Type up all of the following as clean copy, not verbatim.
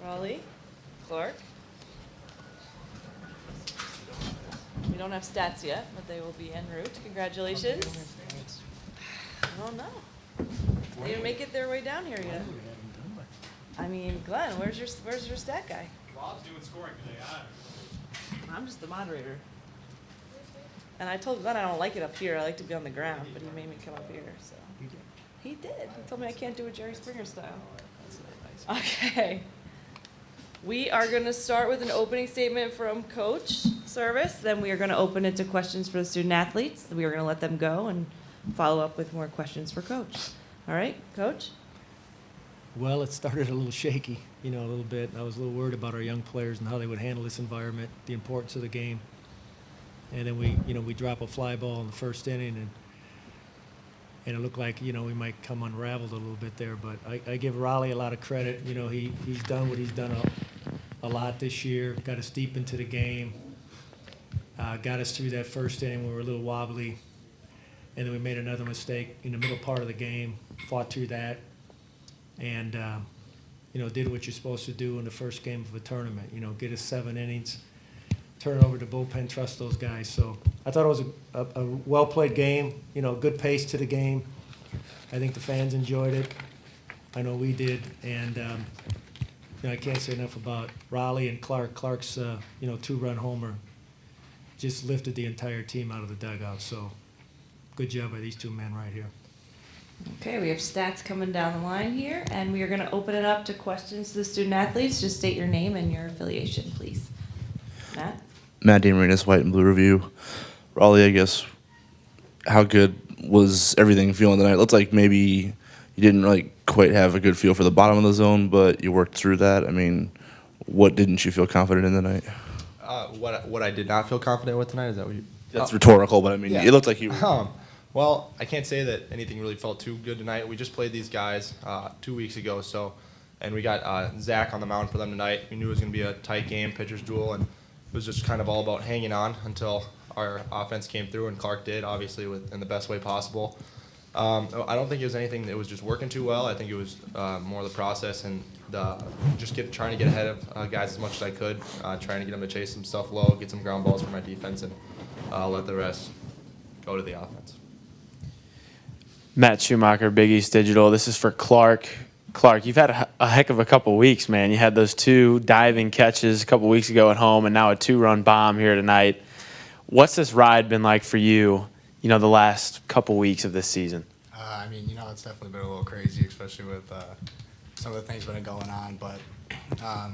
Raleigh, Clark. We don't have stats yet, but they will be en route. Congratulations. I don't know. They didn't make it their way down here yet. I mean, Glenn, where's your stat guy? Bob's doing scoring today. I'm just the moderator. And I told Glenn I don't like it up here. I like to be on the ground, but he made me come up here. So he did. He told me I can't do it Jerry Springer style. Okay. We are going to start with an opening statement from Coach Service. Then we are going to open it to questions for the student athletes. We are going to let them go and follow up with more questions for Coach. All right, Coach? Well, it started a little shaky, a little bit. I was a little worried about our young players and how they would handle this environment, the importance of the game. And then we drop a fly ball in the first inning, and it looked like, we might come unraveled a little bit there. But I give Raleigh a lot of credit. He's done what he's done a lot this year, got us deep into the game, got us through that first inning when we were a little wobbly. And then we made another mistake in the middle part of the game, fought through that, and, did what you're supposed to do in the first game of a tournament. Get us 7 innings, turn it over to bullpen, trust those guys. So I thought it was a well-played game, good pace to the game. I think the fans enjoyed it. I know we did. And, I can't say enough about Raleigh and Clark. Clark's, 2-run homer just lifted the entire team out of the dugout. So good job by these two men right here. Okay, we have stats coming down the line here, and we are going to open it up to questions to the student athletes. Just state your name and your affiliation, please. Matt DeMarinis, White and Blue Review. Raleigh, I guess, how good was everything feeling tonight? It looked like maybe you didn't quite have a good feel for the bottom of the zone, but you worked through that. I mean, what didn't you feel confident in tonight? What I did not feel confident with tonight, is that what you... That's rhetorical, but I mean, It looked like you were... Well, I can't say that anything really felt too good tonight. We just played these guys 2 weeks ago, and we got Zach on the mound for them tonight. We knew it was going to be a tight game, pitcher's duel, and it was just kind of all about hanging on until our offense came through, and Clark did, obviously, in the best way possible. I don't think it was anything that was just working too well. I think it was more the process and trying to get ahead of guys as much as I could, trying to get them to chase some stuff low, get some ground balls for my defense, and let the rest go to the offense. Matt Schumacher, Big East Digital. This is for Clark. Clark, you've had a heck of a couple weeks, man. You had those 2 diving catches a couple weeks ago at home, and now a 2-run bomb here tonight. What's this ride been like for you, the last couple weeks of this season? It's definitely been a little crazy, especially with some of the things that have been going on. But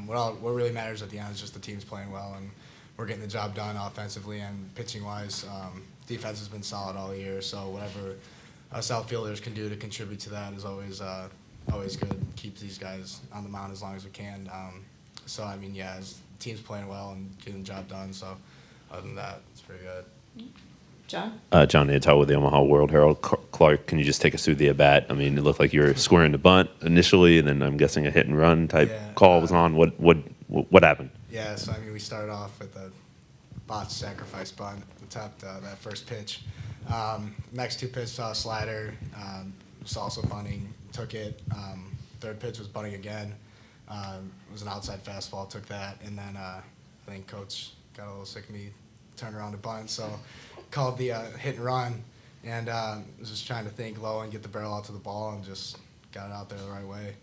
what really matters at the end is just the team's playing well, and we're getting the job done offensively and pitching-wise. Defense has been solid all year, so whatever us outfielders can do to contribute to that is always good. Keep these guys on the mound as long as we can. The team's playing well and getting the job done. So other than that, it's pretty good. John? John Nantel with the Omaha World Herald. Clark, can you just take us through the at-bat? I mean, it looked like you were squaring the bunt initially, and then I'm guessing a hit-and-run type call was on. What happened? Yeah, so we started off with a botched sacrifice bunt, tapped that first pitch. Next 2 pitches saw a slider, was also bunting, took it. Third pitch was bunting again. It was an outside fastball, took that, and then I think Coach got a little sick of me turning around to bunt, so called the hit and run, and was just trying to think low and get the barrel out to the ball, and just got it out there the right way.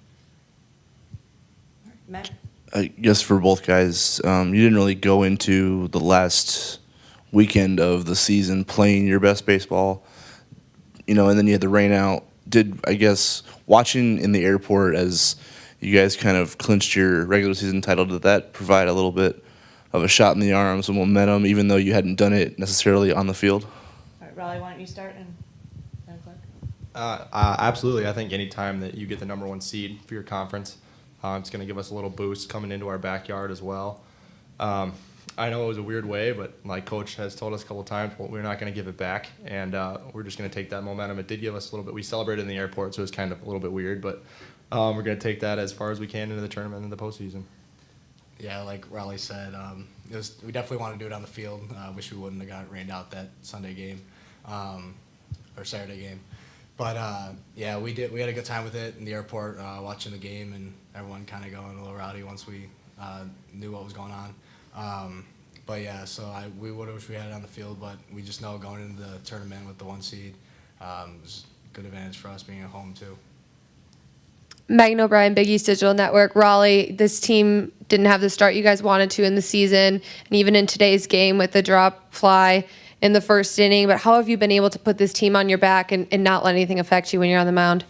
Matt? I guess for both guys, you didn't really go into the last weekend of the season playing your best baseball, and then you had the rain out. Watching in the airport as you guys kind of clinched your regular season title, did that provide a little bit of a shot in the arm, some momentum, even though you hadn't done it necessarily on the field? All right, Raleigh, why don't you start, and then Clark? Absolutely. I think any time that you get the number 1 seed for your conference, it's going to give us a little boost coming into our backyard as well. I know it was a weird way, but like Coach has told us a couple times, we're not going to give it back, and we're just going to take that momentum. It did give us a little bit. We celebrated in the airport, so it was kind of a little bit weird, but we're going to take that as far as we can into the tournament and the postseason. Yeah, like Raleigh said, we definitely want to do it on the field. Wish we wouldn't have got rained out that Sunday game or Saturday game. But yeah, we had a good time with it in the airport, watching the game, and everyone kind of going a little rowdy once we knew what was going on. But yeah, so we would have wished we had it on the field, but we just know going into the tournament with the 1 seed was a good advantage for us being at home too. Megan O'Brien, Big East Digital Network. Raleigh, this team didn't have the start you guys wanted to in the season, and even in today's game with the drop fly in the first inning. But how have you been able to put this team on your back and not let anything affect you when you're on the mound?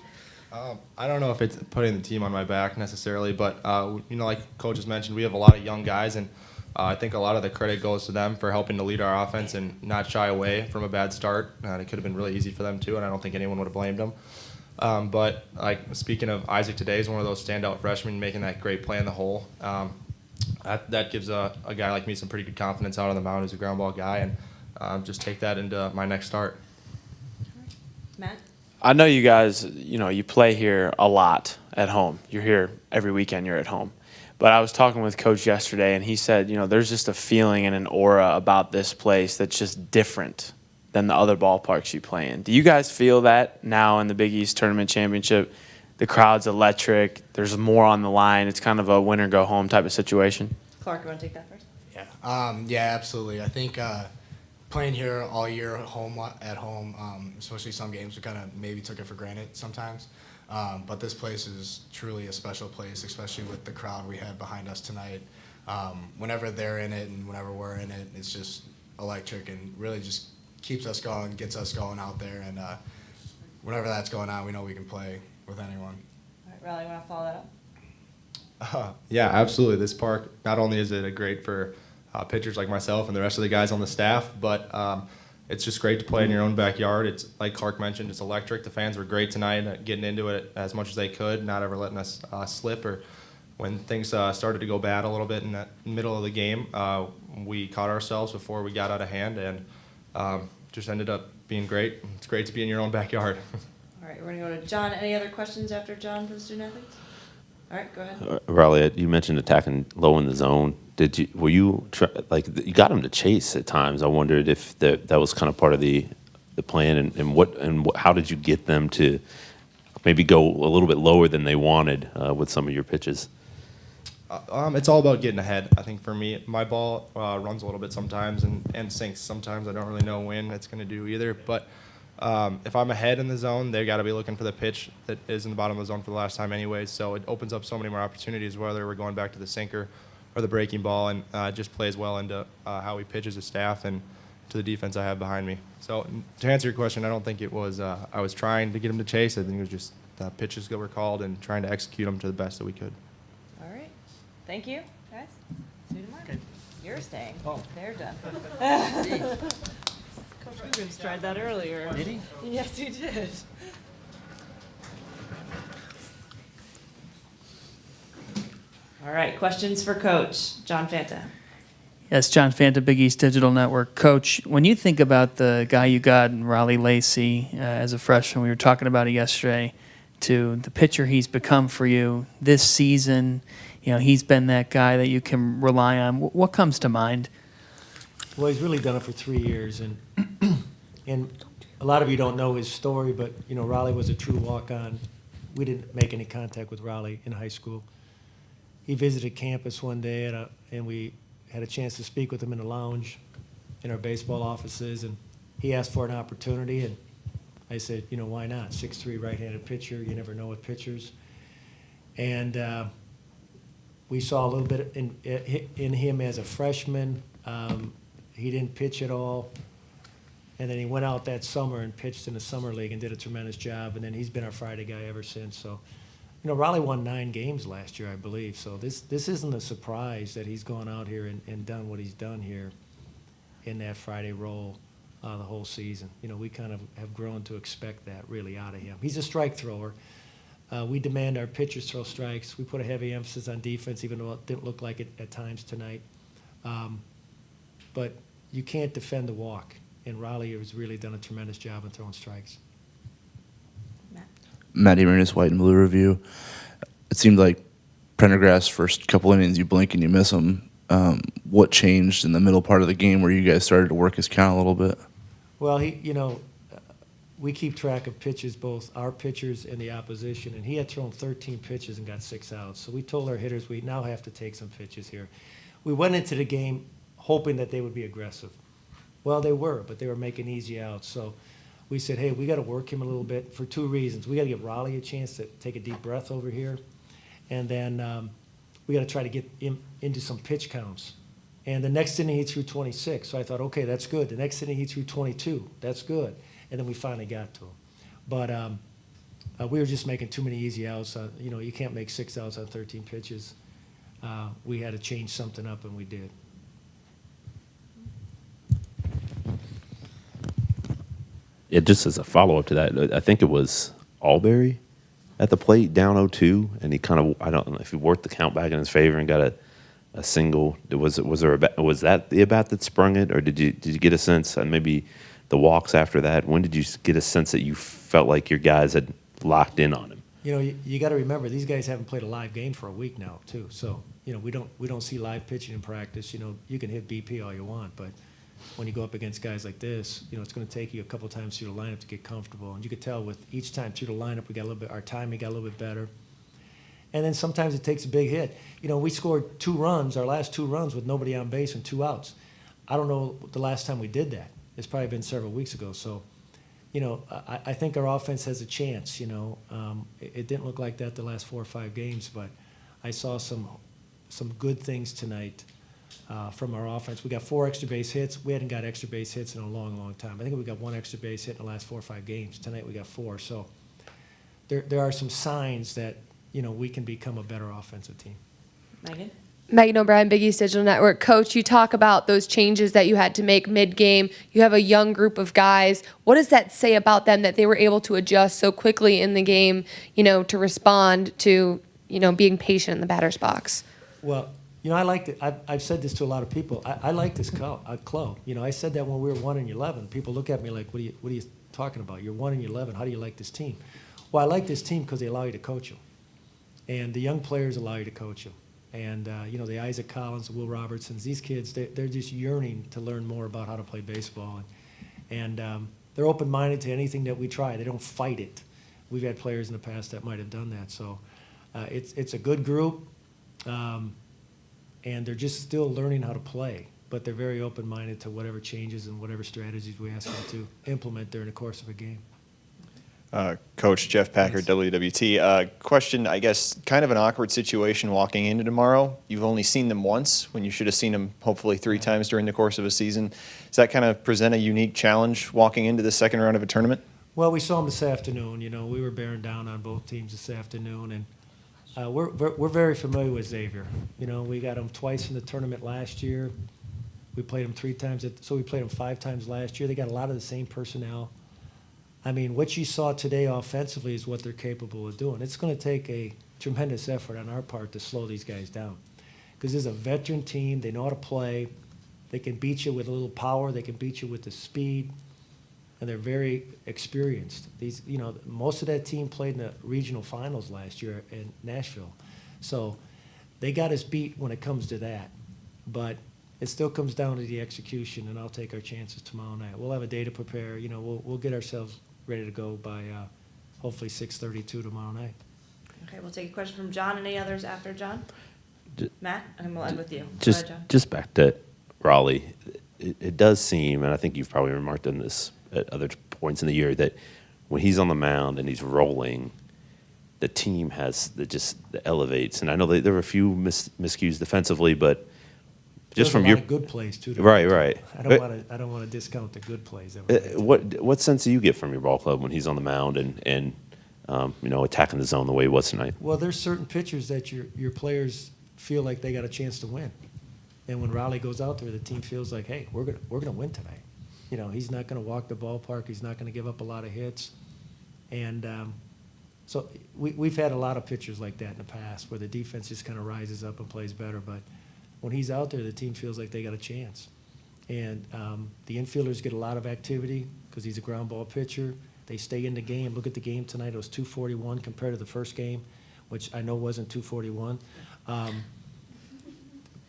I don't know if it's putting the team on my back necessarily, but like Coach has mentioned, we have a lot of young guys, and I think a lot of the credit goes to them for helping to lead our offense and not shy away from a bad start. It could have been really easy for them too, and I don't think anyone would have blamed them. But like speaking of Isaac today, is one of those standout freshmen making that great play in the hole. That gives a guy like me some pretty good confidence out on the mound who's a ground ball guy, and just take that into my next start. Matt? I know you guys, you play here a lot at home. You're here every weekend, you're at home. But I was talking with Coach yesterday, and he said, there's just a feeling and an aura about this place that's just different than the other ballparks you play in. Do you guys feel that now in the Big East Tournament Championship? The crowd's electric. There's more on the line. It's kind of a win or go home type of situation. Clark, you want to take that first? Yeah, absolutely. I think playing here all year at home, especially some games, we kind of maybe took it for granted sometimes. But this place is truly a special place, especially with the crowd we had behind us tonight. Whenever they're in it and whenever we're in it, it's just electric and really just keeps us going, gets us going out there. And whenever that's going on, we know we can play with anyone. All right, Riley, you want to follow that up? Yeah, absolutely. This park, not only is it great for pitchers like myself and the rest of the guys on the staff, but it's just great to play in your own backyard. It's like Clark mentioned, it's electric. The fans were great tonight, getting into it as much as they could, not ever letting us slip. Or when things started to go bad a little bit in that middle of the game, we caught ourselves before we got out of hand, and just ended up being great. It's great to be in your own backyard. All right, we're going to go to John. Any other questions after John for the student athletes? All right, go ahead. Raleigh, you mentioned attacking low in the zone. You got him to chase at times? I wondered if that was kind of part of the plan, and how did you get them to maybe go a little bit lower than they wanted with some of your pitches? It's all about getting ahead. I think for me, my ball runs a little bit sometimes and sinks sometimes. I don't really know when it's going to do either. But if I'm ahead in the zone, they've got to be looking for the pitch that is in the bottom of the zone for the last time anyways. So it opens up so many more opportunities, whether we're going back to the sinker or the breaking ball, and it just plays well into how we pitch as a staff and to the defense I have behind me. So to answer your question, I don't think it was I was trying to get him to chase. I think it was just the pitches that were called and trying to execute them to the best that we could. All right. Thank you, guys. See you tomorrow. You're staying. Oh. They're done. Coach Rubens tried that earlier. Did he? Yes, he did. All right, questions for Coach John Fanta. Yes, John Fanta, Big East Digital Network. Coach, when you think about the guy you got in Raleigh Lacey as a freshman, we were talking about it yesterday, to the pitcher he's become for you this season, he's been that guy that you can rely on. What comes to mind? Well, he's really done it for 3 years, and a lot of you don't know his story, but Raleigh was a true walk-on. We didn't make any contact with Raleigh in high school. He visited campus one day, and we had a chance to speak with him in the lounge in our baseball offices, and he asked for an opportunity, and I said, why not? 6'3", right-handed pitcher. You never know with pitchers. And we saw a little bit in him as a freshman. He didn't pitch at all. And then he went out that summer and pitched in the summer league and did a tremendous job. And then he's been our Friday guy ever since. So, Raleigh won 9 games last year, I believe. So this isn't a surprise that he's gone out here and done what he's done here in that Friday role the whole season. We kind of have grown to expect that really out of him. He's a strike thrower. We demand our pitchers throw strikes. We put a heavy emphasis on defense, even though it didn't look like it at times tonight. But you can't defend the walk, and Raleigh has really done a tremendous job in throwing strikes. Matty Marinus, White and Blue Review. It seemed like Prendergast's first couple innings, you blink and you miss him. What changed in the middle part of the game where you guys started to work his count a little bit? Well, we keep track of pitches, both our pitchers and the opposition, and he had thrown 13 pitches and got 6 outs. So we told our hitters we now have to take some pitches here. We went into the game hoping that they would be aggressive. Well, they were, but they were making easy outs. So we said, hey, we got to work him a little bit for 2 reasons. We got to give Raleigh a chance to take a deep breath over here, and then we got to try to get him into some pitch counts. And the next inning he threw 26, so I thought, okay, that's good. The next inning he threw 22, that's good. And then we finally got to him. But we were just making too many easy outs. You can't make 6 outs on 13 pitches. We had to change something up, and we did. Just as a follow-up to that, I think it was Albury at the plate, down 0-2, and he kind of, I don't know if he worked the count back in his favor and got a single. Was that the at-bat that sprung it, or did you get a sense, and maybe the walks after that, when did you get a sense that you felt like your guys had locked in on him? You got to remember, these guys haven't played a live game for a week now, too. So, we don't see live pitching in practice. You can hit BP all you want, but when you go up against guys like this, it's going to take you a couple times through the lineup to get comfortable. And you could tell with each time through the lineup, our timing got a little bit better. And then sometimes it takes a big hit. We scored 2 runs, our last 2 runs with nobody on base and 2 outs. I don't know the last time we did that. It's probably been several weeks ago. So, I think our offense has a chance. It didn't look like that the last 4 or 5 games, but I saw some good things tonight from our offense. We got 4 extra base hits. We hadn't got extra base hits in a long, long time. I think we got 1 extra base hit in the last 4 or 5 games. Tonight we got 4. So there are some signs that we can become a better offensive team. Megan O'Brien, Big East Digital Network. Coach, you talk about those changes that you had to make mid-game. You have a young group of guys. What does that say about them that they were able to adjust so quickly in the game, to respond to, being patient in the batter's box? Well, I like it. I've said this to a lot of people. I like this club. I said that when we were 1-11. People look at me like, what are you talking about? You're 1-11. How do you like this team? Well, I like this team because they allow you to coach them. And the young players allow you to coach them. And, the Isaac Collins, the Will Robertsons, these kids, they're just yearning to learn more about how to play baseball. And they're open-minded to anything that we try. They don't fight it. We've had players in the past that might have done that. So it's a good group, and they're just still learning how to play. But they're very open-minded to whatever changes and whatever strategies we ask them to implement during the course of a game. Coach Jeff Packard, WWT. Question, I guess, kind of an awkward situation walking into tomorrow. You've only seen them once when you should have seen them hopefully 3 times during the course of a season. Does that kind of present a unique challenge walking into the second round of a tournament? Well, we saw them this afternoon. We were bearing down on both teams this afternoon, and we're very familiar with Xavier. We got them twice in the tournament last year. We played them 3 times, so we played them 5 times last year. They got a lot of the same personnel. I mean, what you saw today offensively is what they're capable of doing. It's going to take a tremendous effort on our part to slow these guys down. Because this is a veteran team. They know how to play. They can beat you with a little power. They can beat you with the speed. And they're very experienced. Most of that team played in the regional finals last year in Nashville. So they got us beat when it comes to that. But it still comes down to the execution, and I'll take our chances tomorrow night. We'll have a day to prepare. We'll get ourselves ready to go by hopefully 6:32 tomorrow night. Okay, we'll take a question from John. Any others after John? Matt, and we'll end with you. Just, Go ahead, John. just back to Raleigh, it does seem, and I think you've probably remarked on this at other points in the year, that when he's on the mound and he's rolling, the team has the elevates. And I know there were a few miscues defensively, but just from your good plays too. Right. I don't want to discount the good plays. What sense do you get from your ball club when he's on the mound and attacking the zone the way he was tonight? Well, there's certain pitchers that your players feel like they got a chance to win, and when Raleigh goes out there, the team feels like, hey, we're gonna win tonight. He's not gonna walk the ballpark. He's not gonna give up a lot of hits, and so we've had a lot of pitchers like that in the past where the defense just kind of rises up and plays better, but when he's out there, the team feels like they got a chance. And the infielders get a lot of activity because he's a ground ball pitcher. They stay in the game. Look at the game tonight. It was 241 compared to the first game, which I know wasn't 241.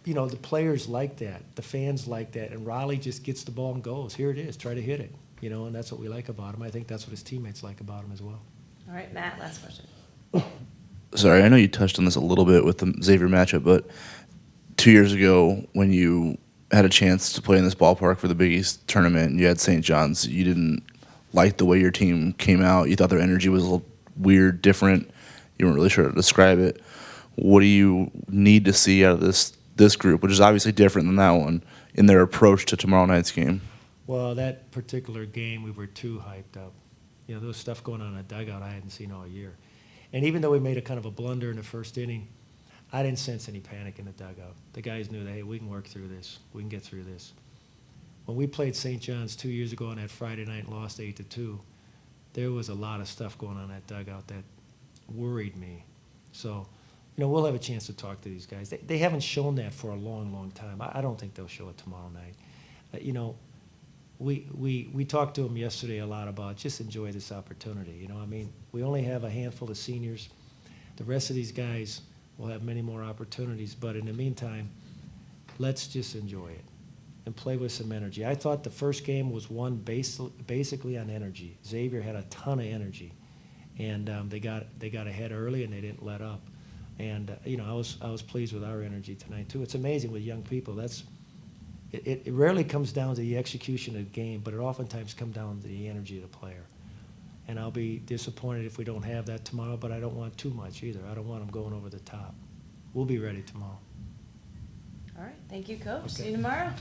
The players like that. The fans like that. And Raleigh just gets the ball and goes. Here it is. Try to hit it. you know, and that's what we like about him. I think that's what his teammates like about him as well. All right, Matt, last question. Sorry, I know you touched on this a little bit with the Xavier matchup, but 2 years ago when you had a chance to play in this ballpark for the Big East tournament and you had St. John's, you didn't like the way your team came out. You thought their energy was a little weird, different. You weren't really sure how to describe it. What do you need to see out of this group, which is obviously different than that one, in their approach to tomorrow night's game? Well, that particular game, we were too hyped up. You know, there was stuff going on in the dugout I hadn't seen all year. And even though we made a kind of a blunder in the first inning, I didn't sense any panic in the dugout. The guys knew that, hey, we can work through this. We can get through this. When we played St. John's 2 years ago on that Friday night and lost 8-2, there was a lot of stuff going on in that dugout that worried me. So, you know, we'll have a chance to talk to these guys. They haven't shown that for a long, long time. I don't think they'll show it tomorrow night. You know, we talked to them yesterday a lot about just enjoy this opportunity. You know, I mean, we only have a handful of seniors. The rest of these guys will have many more opportunities. But in the meantime, let's just enjoy it and play with some energy. I thought the first game was won basically on energy. Xavier had a ton of energy, and they got ahead early and they didn't let up. And you know, I was pleased with our energy tonight too. It's amazing with young people. It rarely comes down to the execution of the game, but it oftentimes comes down to the energy of the player. And I'll be disappointed if we don't have that tomorrow, but I don't want too much either. I don't want them going over the top. We'll be ready tomorrow. All right, thank you, Coach. Okay. See you tomorrow.